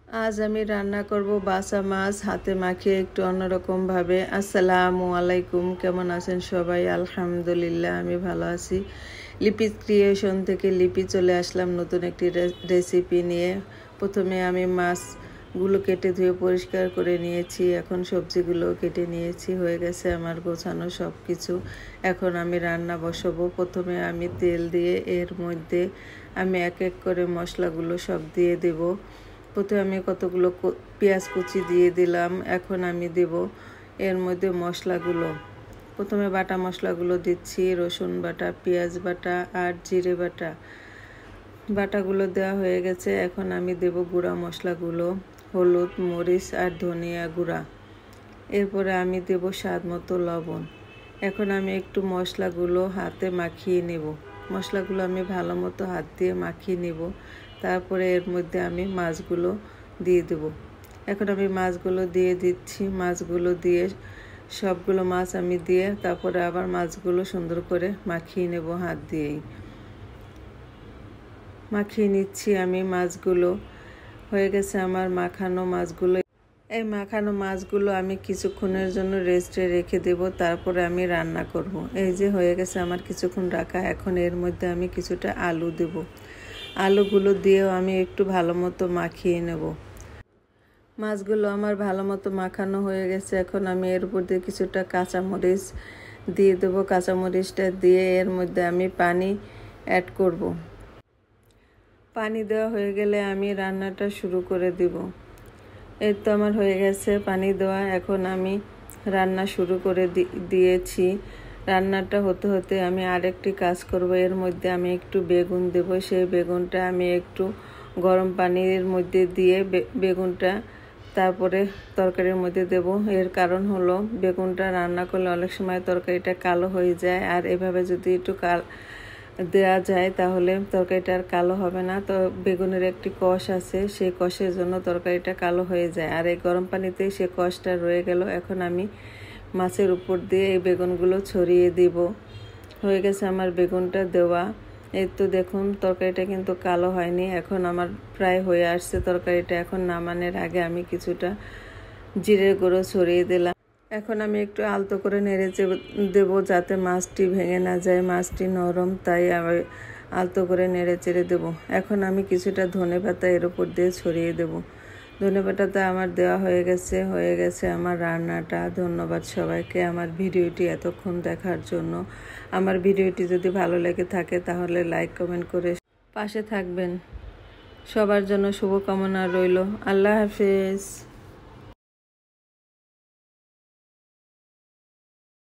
আজ আমি রান্না করব বাসা মাছ হাতে মাখিয়ে একটু অন্যরকম ভাবে। আসসালামু আলাইকুম, কেমন আছেন সবাই? আলহামদুলিল্লাহ আমি ভালো আছি। লিপি ক্রিয়েশন থেকে লিপি চলে আসলাম নতুন একটি রেসিপি নিয়ে। প্রথমে আমি মাছগুলো কেটে ধুয়ে পরিষ্কার করে নিয়েছি। এখন সবজিগুলো কেটে নিয়েছি, হয়ে গেছে আমার গোছানো সব কিছু। এখন আমি রান্না বসাবো। প্রথমে আমি তেল দিয়ে এর মধ্যে আমি এক এক করে মশলাগুলো সব দিয়ে দেব। প্রথমে আমি কতগুলো পেঁয়াজ কুচি দিয়ে দিলাম। এখন আমি দেব এর মধ্যে মশলাগুলো। প্রথমে বাটা মশলাগুলো দিচ্ছি, রসুন বাটা, পেঁয়াজ বাটা আর জিরে বাটা। বাটাগুলো দেওয়া হয়ে গেছে। এখন আমি দেব গুঁড়া মশলাগুলো, হলুদ, মরিচ আর ধনিয়া গুঁড়া। এরপরে আমি দেব স্বাদ মতো লবণ। এখন আমি একটু মশলাগুলো হাতে মাখিয়ে নেব। মশলাগুলো আমি ভালো মতো হাত দিয়ে মাখিয়ে নেব। তারপরে এর মধ্যে আমি মাছগুলো দিয়ে দেব। এখন আমি মাছগুলো দিয়ে দিচ্ছি। মাছগুলো দিয়ে সবগুলো মাছ আমি দিয়ে তারপরে আবার মাছগুলো সুন্দর করে মাখিয়ে নেব। হাত দিয়েই মাখিয়ে নিচ্ছি আমি মাছগুলো। হয়ে গেছে আমার মাখানো মাছগুলো। এই মাখানো মাছগুলো আমি কিছুক্ষণের জন্য রেস্টে রেখে দেব, তারপরে আমি রান্না করব। এই যে হয়ে গেছে আমার কিছুক্ষণ রাখা। এখন এর মধ্যে আমি কিছুটা আলু দেব। আলুগুলো দিয়েও আমি একটু ভালো মতো মাখিয়ে নেব। মাছগুলো আমার ভালো মতো মাখানো হয়ে গেছে। এখন আমি এর উপর দিয়ে কিছুটা কাঁচামরিচ দিয়ে দেবো। কাঁচামরিচটা দিয়ে এর মধ্যে আমি পানি অ্যাড করব। পানি দেওয়া হয়ে গেলে আমি রান্নাটা শুরু করে দেব। এই তো আমার হয়ে গেছে পানি দেওয়া। এখন আমি রান্না শুরু করে দিয়েছি। রান্নাটা হতে হতে আমি আরেকটি কাজ করব। এর মধ্যে আমি একটু বেগুন দেব। সেই বেগুনটা আমি একটু গরম পানির মধ্যে দিয়ে বেগুনটা তারপরে তরকারির মধ্যে দেব। এর কারণ হলো বেগুনটা রান্না করলে অনেক সময় তরকারিটা কালো হয়ে যায়, আর এভাবে যদি একটু দেওয়া যায় তাহলে তরকারিটা আর কালো হবে না। তো বেগুনের একটি কষ আছে, সেই কষের জন্য তরকারিটা কালো হয়ে যায়, আর এই গরম পানিতেই সে কষটা রয়ে গেল। এখন আমি মাছের উপর দিয়ে এই বেগুনগুলো ছড়িয়ে দিব। হয়ে গেছে আমার বেগুনটা দেওয়া। এই তো দেখুন তরকারিটা কিন্তু কালো হয়নি। এখন আমার প্রায় হয়ে আসছে তরকারিটা। এখন নামানোর আগে আমি কিছুটা জিরের গুঁড়ো ছড়িয়ে দিলাম। এখন আমি একটু আলতো করে নেড়ে দেব যাতে মাছটি ভেঙে না যায়। মাছটি নরম, তাই আমি আলতো করে নেড়ে চেড়ে দেবো। এখন আমি কিছুটা ধনেপাতা এর উপর দিয়ে ছড়িয়ে দেব। ধনেপাতাটা আমার দেওয়া হয়ে গেছে আমার রান্নাটা। ধন্যবাদ সবাইকে আমার ভিডিওটি এতক্ষণ দেখার জন্য। আমার ভিডিওটি যদি ভালো লেগে থাকে তাহলে লাইক কমেন্ট করে পাশে থাকবেন। সবার জন্য শুভকামনা রইল। আল্লাহ হাফেজ।